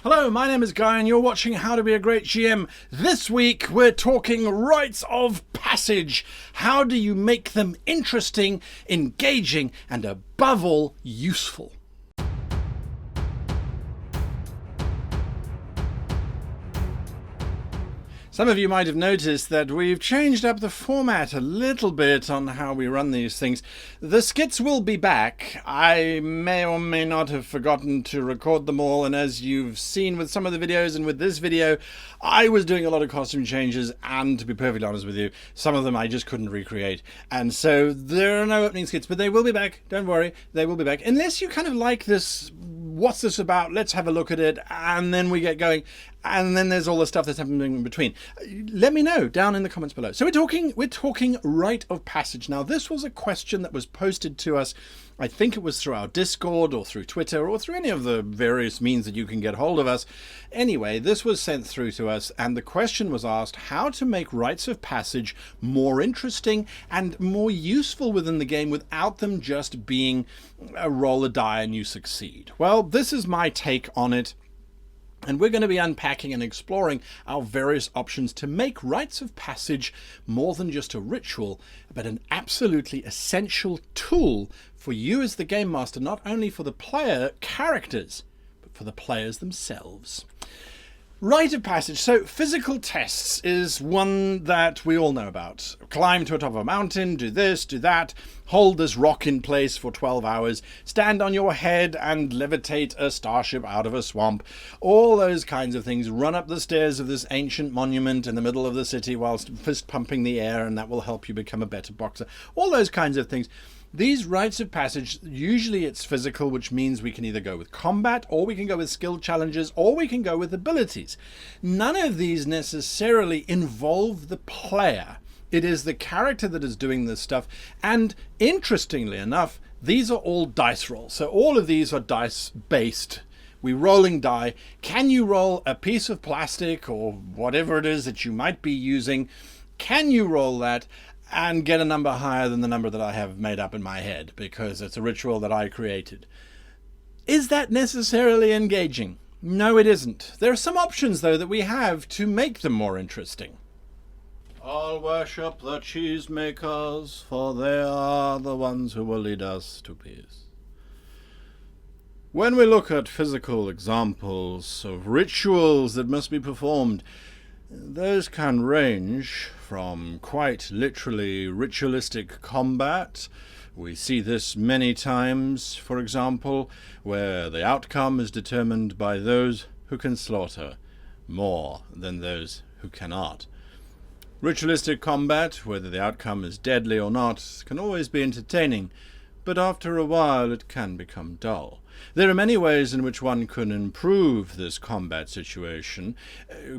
Hello, my name is Guy and you're watching How to Be a Great GM. This week we're talking Rites of Passage. How do you make them interesting, engaging, and above all, useful? Some of you might have noticed that we've changed up the format a little bit on how we run these things. The skits will be back. I may or may not have forgotten to record them all, and as you've seen with some of the videos and with this video, I was doing a lot of costume changes, and to be perfectly honest with you, some of them I just couldn't recreate. And so there are no opening skits, but they will be back. Don't worry, they will be back. Unless you kind of like this, what's this about? Let's have a look at it, and then we get going. And then there's all the stuff that's happening in between. Let me know down in the comments below. So we're talking Rite of Passage. Now, this was a question that was posted to us. I think it was through our Discord or through Twitter or through any of the various means that you can get hold of us. Anyway, this was sent through to us, and the question was asked how to make Rites of Passage more interesting and more useful within the game without them just being a roll a die and you succeed. Well, this is my take on it. And we're going to be unpacking and exploring our various options to make Rites of Passage more than just a ritual, but an absolutely essential tool for you as the game master, not only for the player characters, but for the players themselves. Rite of Passage. So physical tests is one that we all know about. Climb to the top of a mountain, do this, do that, hold this rock in place for 12 hours, stand on your head and levitate a starship out of a swamp. All those kinds of things. Run up the stairs of this ancient monument in the middle of the city whilst fist pumping the air, and that will help you become a better boxer. All those kinds of things. These Rites of Passage, usually it's physical, which means we can either go with combat, or we can go with skill challenges, or we can go with abilities. None of these necessarily involve the player. It is the character that is doing this stuff, and interestingly enough, these are all dice rolls. So all of these are dice-based. We're rolling die. Can you roll a piece of plastic, or whatever it is that you might be using? Can you roll that and get a number higher than the number that I have made up in my head because it's a ritual that I created? Is that necessarily engaging? No, it isn't. There are some options, though, that we have to make them more interesting. I'll worship the cheesemakers, for they are the ones who will lead us to peace. When we look at physical examples of rituals that must be performed, those can range from quite literally ritualistic combat. We see this many times, for example, where the outcome is determined by those who can slaughter more than those who cannot. Ritualistic combat, whether the outcome is deadly or not, can always be entertaining, but after a while it can become dull. There are many ways in which one can improve this combat situation,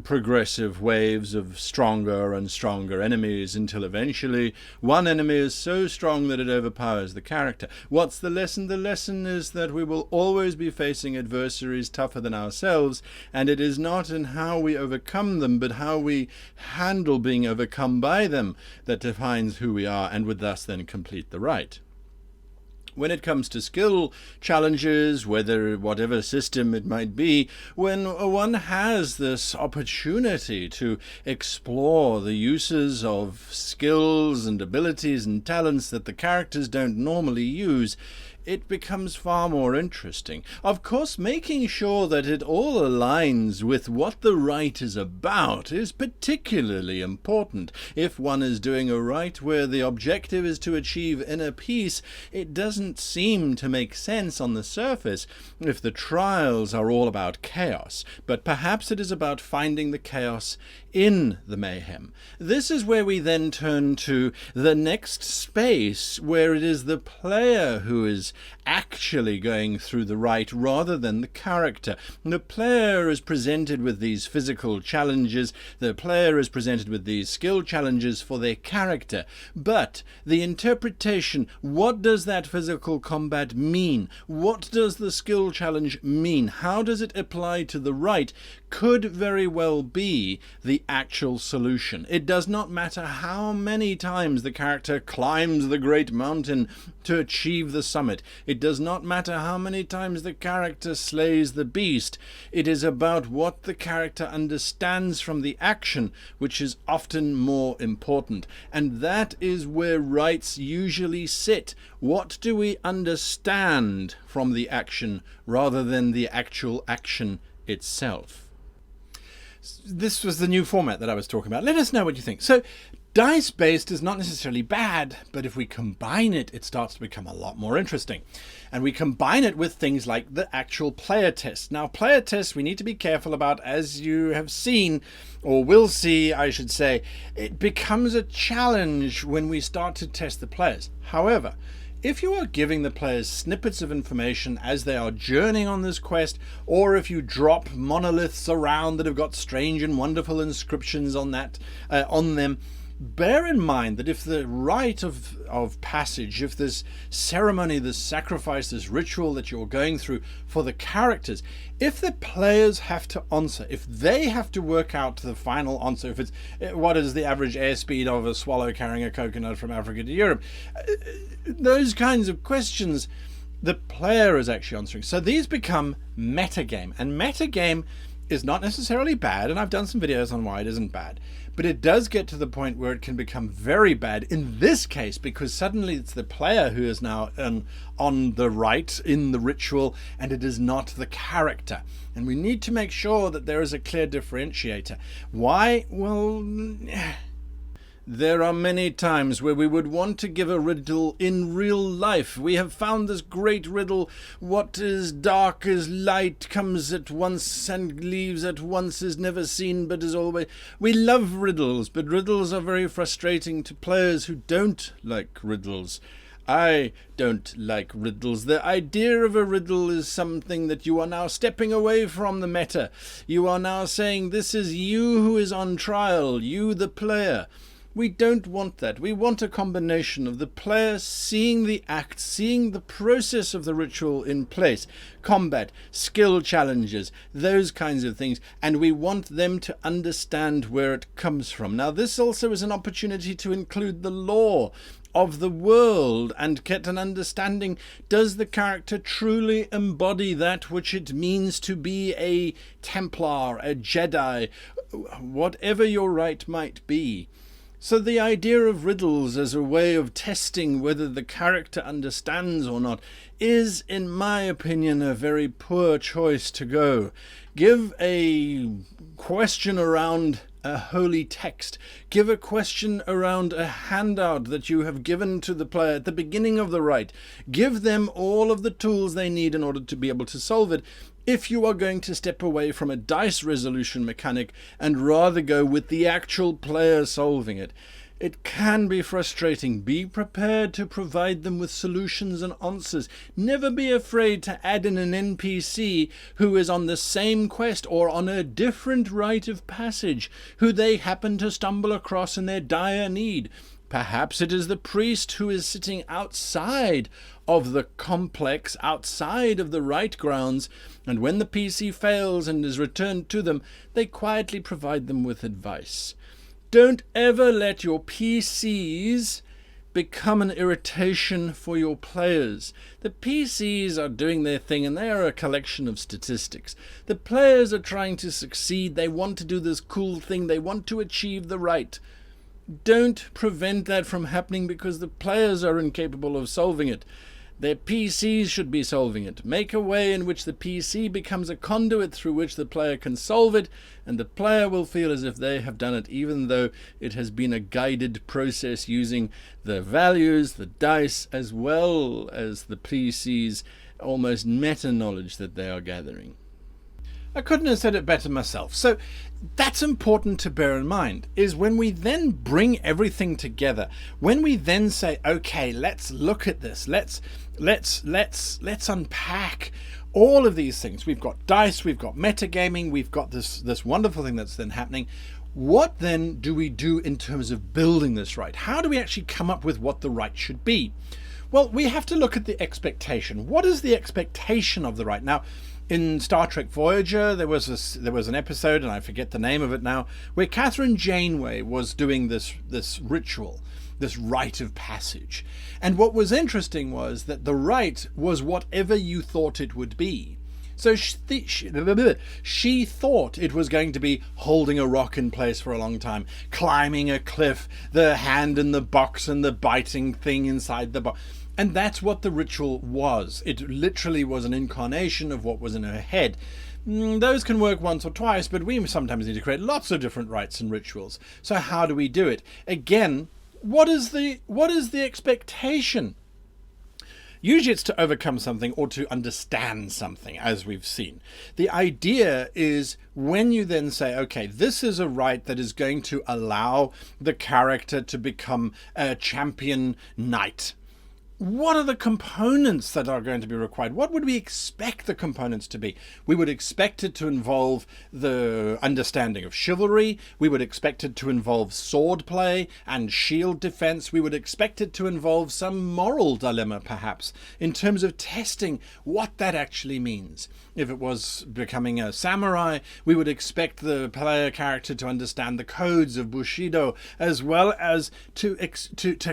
progressive waves of stronger and stronger enemies until eventually one enemy is so strong that it overpowers the character. What's the lesson? The lesson is that we will always be facing adversaries tougher than ourselves, and it is not in how we overcome them, but how we handle being overcome by them that defines who we are and would thus then complete the rite. When it comes to skill challenges, whatever system it might be, when one has this opportunity to explore the uses of skills and abilities and talents that the characters don't normally use, it becomes far more interesting. Of course, making sure that it all aligns with what the rite is about is particularly important. If one is doing a rite where the objective is to achieve inner peace, it doesn't seem to make sense on the surface if the trials are all about chaos, but perhaps it is about finding the chaos in the mayhem. This is where we then turn to the next space, where it is the player who is actually going through the rite rather than the character. The player is presented with these physical challenges, the player is presented with these skill challenges for their character, but the interpretation, what does that physical combat mean? What does the skill challenge mean? How does it apply to the rite? Could very well be the the actual solution. It does not matter how many times the character climbs the great mountain to achieve the summit. It does not matter how many times the character slays the beast. It is about what the character understands from the action, which is often more important. And that is where rites usually sit. What do we understand from the action rather than the actual action itself? This was the new format that I was talking about. Let us know what you think. So, dice-based is not necessarily bad, but if we combine it, it starts to become a lot more interesting. And we combine it with things like the actual player test. Now, player tests we need to be careful about, as you have seen, or will see, I should say. It becomes a challenge when we start to test the players. However, if you are giving the players snippets of information as they are journeying on this quest, or if you drop monoliths around that have got strange and wonderful inscriptions on them, bear in mind that if the rite of passage, if this ceremony, this sacrifice, this ritual that you're going through for the characters, if the players have to answer, if they have to work out the final answer, if it's what is the average airspeed of a swallow carrying a coconut from Africa to Europe, those kinds of questions, the player is actually answering. So these become metagame, and metagame is not necessarily bad, and I've done some videos on why it isn't bad, but it does get to the point where it can become very bad in this case, because suddenly it's the player who is now on the right in the ritual, and it is not the character. And we need to make sure that there is a clear differentiator. Why? Well, there are many times where we would want to give a riddle in real life. We have found this great riddle: what is dark is light, comes at once and leaves at once, is never seen but is always. We love riddles, but riddles are very frustrating to players who don't like riddles. I don't like riddles. The idea of a riddle is something that you are now stepping away from the meta. You are now saying this is you who is on trial, you the player. We don't want that. We want a combination of the player seeing the act, seeing the process of the ritual in place, combat, skill challenges, those kinds of things, and we want them to understand where it comes from. Now, this also is an opportunity to include the lore of the world and get an understanding. Does the character truly embody that which it means to be a Templar, a Jedi, whatever your rite might be? So the idea of riddles as a way of testing whether the character understands or not is, in my opinion, a very poor choice to go. Give a question around a holy text. Give a question around a handout that you have given to the player at the beginning of the rite. Give them all of the tools they need in order to be able to solve it, if you are going to step away from a dice resolution mechanic and rather go with the actual player solving it. It can be frustrating. Be prepared to provide them with solutions and answers. Never be afraid to add in an NPC who is on the same quest or on a different rite of passage, who they happen to stumble across in their dire need. Perhaps it is the priest who is sitting outside of the complex, outside of the rite grounds, and when the PC fails and is returned to them, they quietly provide them with advice. Don't ever let your PCs become an irritation for your players. The PCs are doing their thing and they are a collection of statistics. The players are trying to succeed. They want to do this cool thing. They want to achieve the right. Don't prevent that from happening because the players are incapable of solving it. Their PCs should be solving it. Make a way in which the PC becomes a conduit through which the player can solve it, and the player will feel as if they have done it, even though it has been a guided process using the values, the dice, as well as the PC's almost meta-knowledge that they are gathering. I couldn't have said it better myself. So that's important to bear in mind, is when we then bring everything together, when we then say, okay, let's look at this, let's unpack all of these things. We've got dice, we've got metagaming, we've got this wonderful thing that's then happening. What then do we do in terms of building this rite? How do we actually come up with what the rite should be? Well, we have to look at the expectation. What is the expectation of the rite? Now, In Star Trek Voyager, there was an episode, and I forget the name of it now, where Catherine Janeway was doing this ritual, this rite of passage. And what was interesting was that the rite was whatever you thought it would be. So she thought it was going to be holding a rock in place for a long time, climbing a cliff, the hand in the box and the biting thing inside the box. And that's what the ritual was. It literally was an incarnation of what was in her head. Those can work once or twice, but we sometimes need to create lots of different rites and rituals. So how do we do it? Again, what is the expectation? Usually it's to overcome something or to understand something, as we've seen. The idea is when you then say, okay, this is a rite that is going to allow the character to become a champion knight. What are the components that are going to be required? What would we expect the components to be? We would expect it to involve the understanding of chivalry. We would expect it to involve sword play and shield defense. We would expect it to involve some moral dilemma, perhaps, in terms of testing what that actually means. If it was becoming a samurai, we would expect the player character to understand the codes of Bushido, as well as to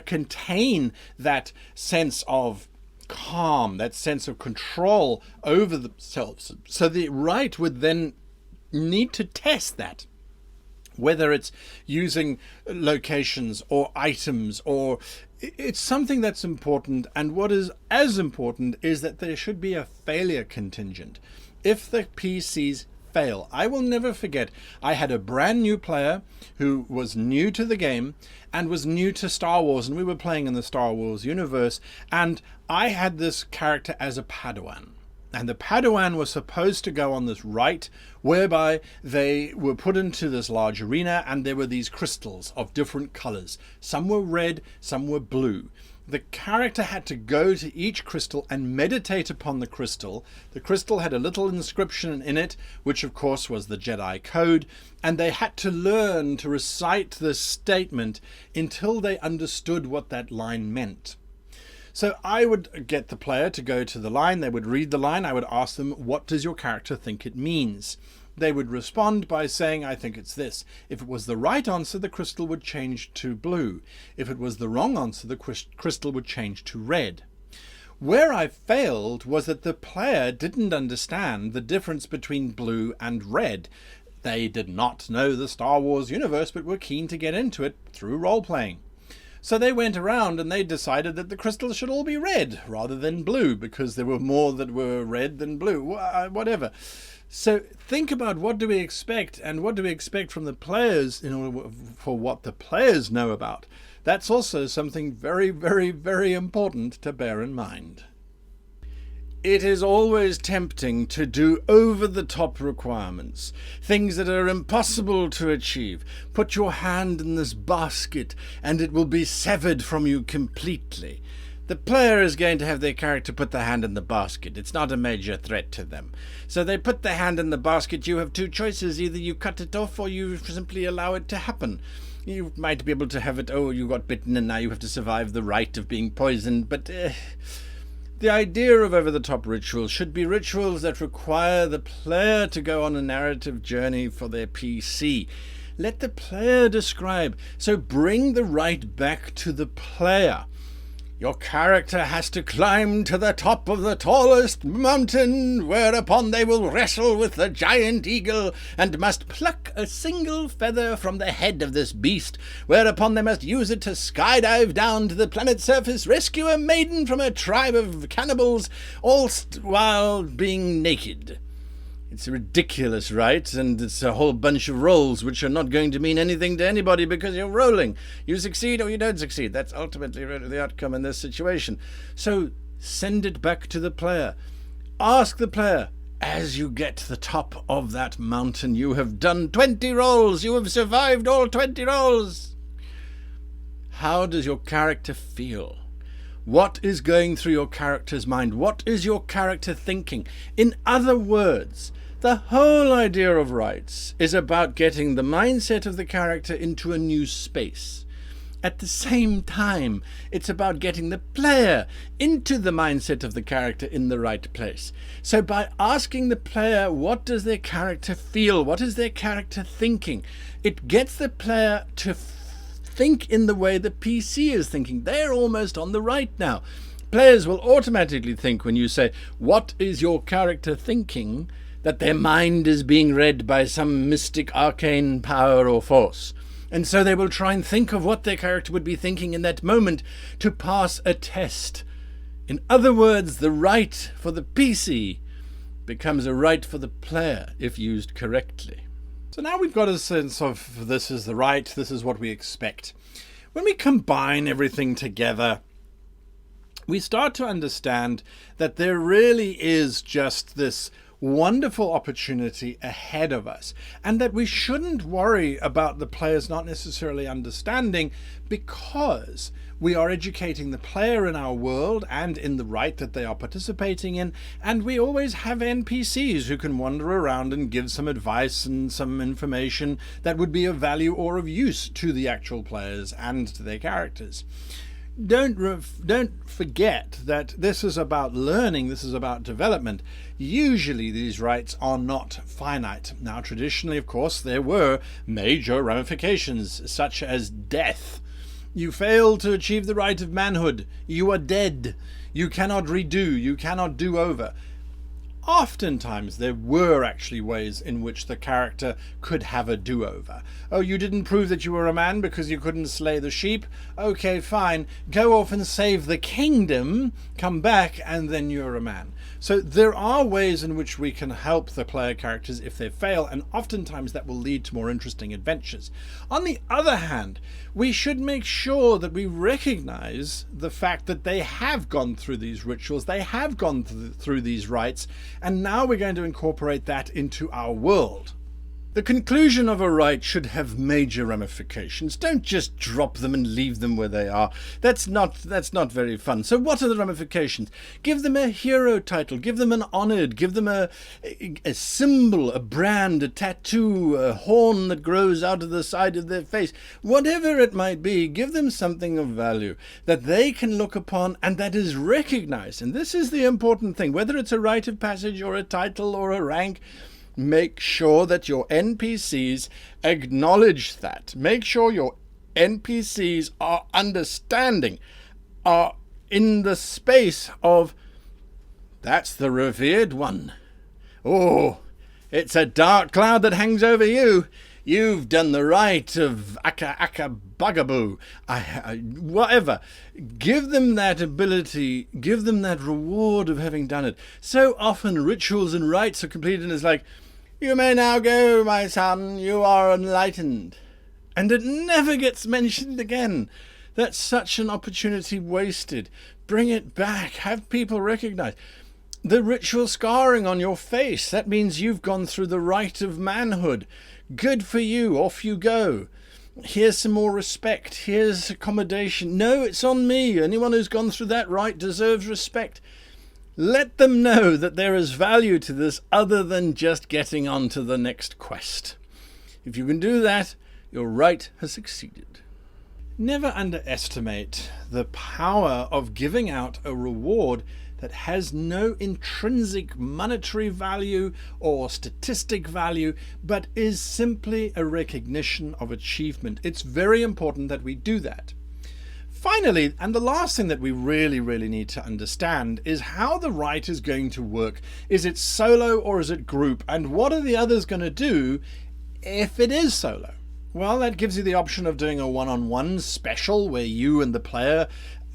contain that sense of calm, that sense of control over themselves. So the rite would then need to test that, whether it's using locations or items, or it's something that's important. And what is as important is that there should be a failure contingent. If the PCs fail, I will never forget, I had a brand new player who was new to the game and was new to Star Wars, and we were playing in the Star Wars universe, and I had this character as a Padawan. And the Padawan was supposed to go on this rite whereby they were put into this large arena, and there were these crystals of different colors. Some were red, some were blue. The character had to go to each crystal and meditate upon the crystal. The crystal had a little inscription in it, which of course was the Jedi code, and they had to learn to recite this statement until they understood what that line meant. So I would get the player to go to the line, they would read the line, I would ask them, what does your character think it means? They would respond by saying, I think it's this. If it was the right answer, the crystal would change to blue. If it was the wrong answer, the crystal would change to red. Where I failed was that the player didn't understand the difference between blue and red. They did not know the Star Wars universe, but were keen to get into it through role-playing. So they went around and they decided that the crystals should all be red rather than blue, because there were more that were red than blue, whatever. So think about, what do we expect, and what do we expect from the players in order for what the players know about. That's also something very, very, very important to bear in mind. It is always tempting to do over-the-top requirements, things that are impossible to achieve. Put your hand in this basket and it will be severed from you completely. The player is going to have their character put the hand in the basket. It's not a major threat to them. So they put the hand in the basket. You have two choices. Either you cut it off or you simply allow it to happen. You might be able to have it, oh, you got bitten and now you have to survive the rite of being poisoned. But the idea of over-the-top rituals should be rituals that require the player to go on a narrative journey for their PC. Let the player describe. So bring the rite back to the player. Your character has to climb to the top of the tallest mountain, whereupon they will wrestle with the giant eagle, and must pluck a single feather from the head of this beast, whereupon they must use it to skydive down to the planet's surface, rescue a maiden from a tribe of cannibals, all while being naked. It's ridiculous, right? And it's a whole bunch of rolls which are not going to mean anything to anybody because you're rolling. You succeed or you don't succeed. That's ultimately the outcome in this situation. So send it back to the player. Ask the player, as you get to the top of that mountain, you have done 20 rolls. You have survived all 20 rolls. How does your character feel? What is going through your character's mind? What is your character thinking? In other words, the whole idea of rites is about getting the mindset of the character into a new space. At the same time, it's about getting the player into the mindset of the character in the right place. So by asking the player, what does their character feel? What is their character thinking? It gets the player to think in the way the PC is thinking. They're almost on the right now. Players will automatically think when you say, what is your character thinking? That their mind is being read by some mystic arcane power or force. And so they will try and think of what their character would be thinking in that moment to pass a test. In other words, the right for the PC becomes a right for the player if used correctly. So now we've got a sense of this is the right, this is what we expect. When we combine everything together, we start to understand that there really is just this wonderful opportunity ahead of us, and that we shouldn't worry about the players not necessarily understanding, because we are educating the player in our world and in the rite that they are participating in, and we always have NPCs who can wander around and give some advice and some information that would be of value or of use to the actual players and to their characters. Don't forget that this is about learning, this is about development. Usually these rites are not finite. Now traditionally, of course, there were major ramifications, such as death. You fail to achieve the rite of manhood, you are dead. You cannot redo, you cannot do over. Oftentimes there were actually ways in which the character could have a do-over. Oh, you didn't prove that you were a man because you couldn't slay the sheep? Okay, fine. Go off and save the kingdom, come back, and then you're a man. So there are ways in which we can help the player characters if they fail, and oftentimes that will lead to more interesting adventures. On the other hand, we should make sure that we recognize the fact that they have gone through these rituals, they have gone through these rites, and now we're going to incorporate that into our world. The conclusion of a rite should have major ramifications. Don't just drop them and leave them where they are. That's not very fun. So what are the ramifications? Give them a hero title, give them an honored, give them a symbol, a brand, a tattoo, a horn that grows out of the side of their face. Whatever it might be, give them something of value that they can look upon and that is recognized. And this is the important thing, whether it's a rite of passage or a title or a rank. Make sure that your NPCs acknowledge that. Make sure your NPCs are understanding, are in the space of, that's the revered one. Oh, it's a dark cloud that hangs over you. You've done the rite of Aka Bugaboo. Whatever. Give them that ability. Give them that reward of having done it. So often rituals and rites are completed and it's like, you may now go, my son. You are enlightened. And it never gets mentioned again. That's such an opportunity wasted. Bring it back. Have people recognize. The ritual scarring on your face, that means you've gone through the rite of manhood. Good for you, off you go. Here's some more respect, here's accommodation. No, it's on me. Anyone who's gone through that rite deserves respect. Let them know that there is value to this other than just getting on to the next quest. If you can do that, your rite has succeeded. Never underestimate the power of giving out a reward that has no intrinsic monetary value or statistic value, but is simply a recognition of achievement. It's very important that we do that. Finally, and the last thing that we really need to understand is how the rite is going to work. Is it solo or is it group? And what are the others going to do if it is solo? Well, that gives you the option of doing a one-on-one special where you and the player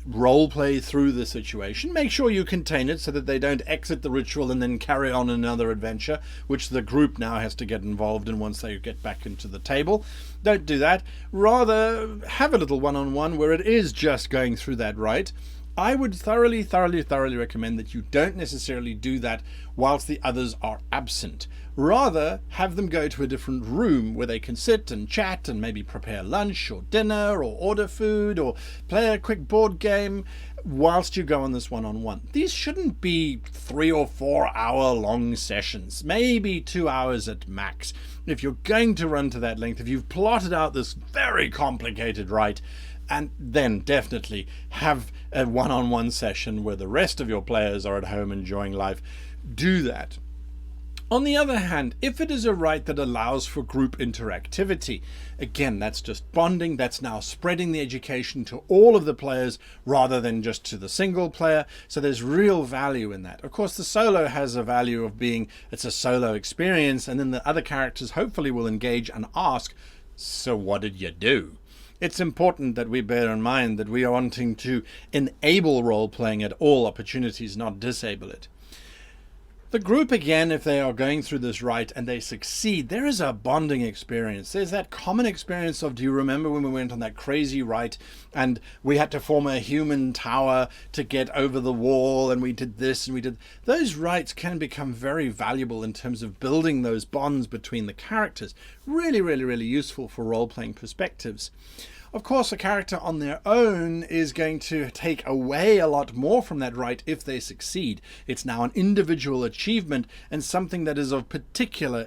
role play through the situation. Make sure you contain it so that they don't exit the ritual and then carry on another adventure, which the group now has to get involved in once they get back into the table. Don't do that. Rather, have a little one-on-one where it is just going through that rite. I would thoroughly recommend that you don't necessarily do that whilst the others are absent. Rather, have them go to a different room where they can sit and chat and maybe prepare lunch or dinner or order food or play a quick board game whilst you go on this one-on-one. These shouldn't be 3 or 4 hour long sessions, maybe 2 hours at max. If you're going to run to that length, if you've plotted out this very complicated rite, and then definitely have a one-on-one session where the rest of your players are at home enjoying life. Do that. On the other hand, if it is a rite that allows for group interactivity, again, that's just bonding, that's now spreading the education to all of the players rather than just to the single player, so there's real value in that. Of course, the solo has a value of being, it's a solo experience, and then the other characters hopefully will engage and ask, so what did you do? It's important that we bear in mind that we are wanting to enable role-playing at all opportunities, not disable it. The group, again, if they are going through this rite and they succeed, there is a bonding experience. There's that common experience of, do you remember when we went on that crazy rite and we had to form a human tower to get over the wall, and we did this and we did... Those rites can become very valuable in terms of building those bonds between the characters. Really, really, really useful for role-playing perspectives. Of course, a character on their own is going to take away a lot more from that rite if they succeed. It's now an individual achievement and something that is of particular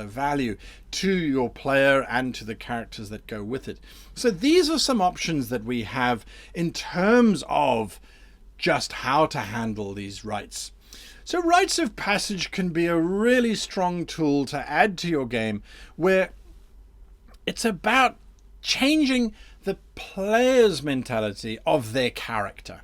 value to your player and to the characters that go with it. So these are some options that we have in terms of just how to handle these rites. So Rites of Passage can be a really strong tool to add to your game, where it's about changing the player's mentality of their character.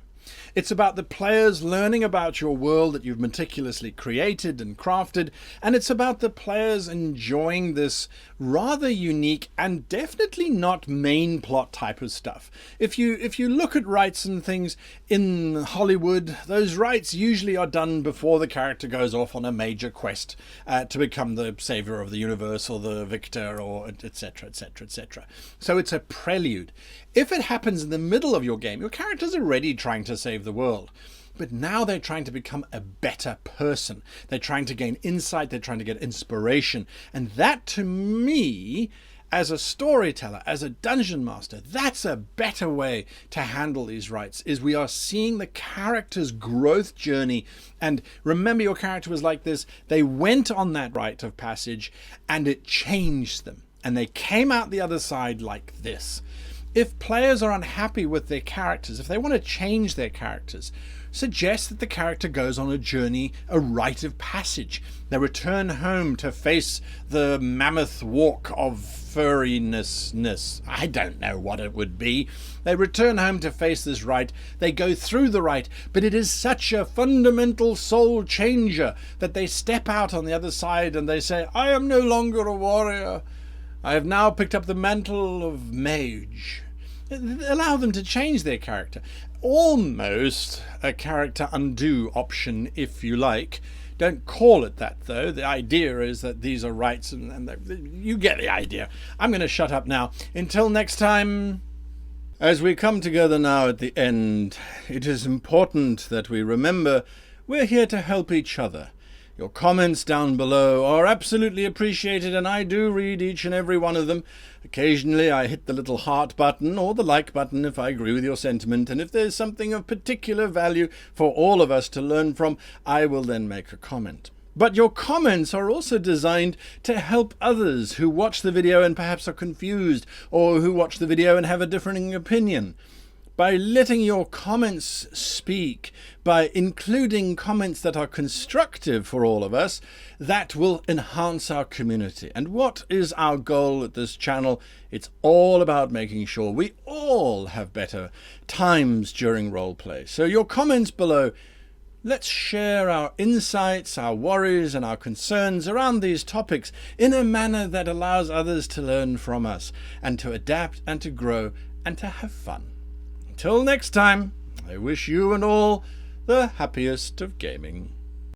It's about the players learning about your world that you've meticulously created and crafted, and it's about the players enjoying this rather unique and definitely not main plot type of stuff. If you look at rites and things in Hollywood, those rites usually are done before the character goes off on a major quest to become the savior of the universe or the victor, or etc, etc, etc. So it's a prelude. If it happens in the middle of your game, your characters are already trying to save the world. But now they're trying to become a better person. They're trying to gain insight. They're trying to get inspiration. And that, to me, as a storyteller, as a dungeon master, that's a better way to handle these rites, is we are seeing the character's growth journey. And remember, your character was like this. They went on that rite of passage and it changed them. And they came out the other side like this. If players are unhappy with their characters, if they want to change their characters, suggest that the character goes on a journey, a rite of passage. They return home to face the mammoth walk of furriness. I don't know what it would be. They return home to face this rite. They go through the rite, but it is such a fundamental soul changer that they step out on the other side and they say, I am no longer a warrior. I have now picked up the mantle of mage. Allow them to change their character. Almost a character undo option, if you like. Don't call it that, though. The idea is that these are rights, and you get the idea. I'm going to shut up now. Until next time, as we come together now at the end, it is important that we remember we're here to help each other. Your comments down below are absolutely appreciated, and I do read each and every one of them. Occasionally I hit the little heart button or the like button if I agree with your sentiment, and if there's something of particular value for all of us to learn from, I will then make a comment. But your comments are also designed to help others who watch the video and perhaps are confused, or who watch the video and have a differing opinion. By letting your comments speak, by including comments that are constructive for all of us, that will enhance our community. And what is our goal at this channel? It's all about making sure we all have better times during roleplay. So your comments below, let's share our insights, our worries and our concerns around these topics in a manner that allows others to learn from us and to adapt and to grow and to have fun. Until next time, I wish you and all the happiest of gaming.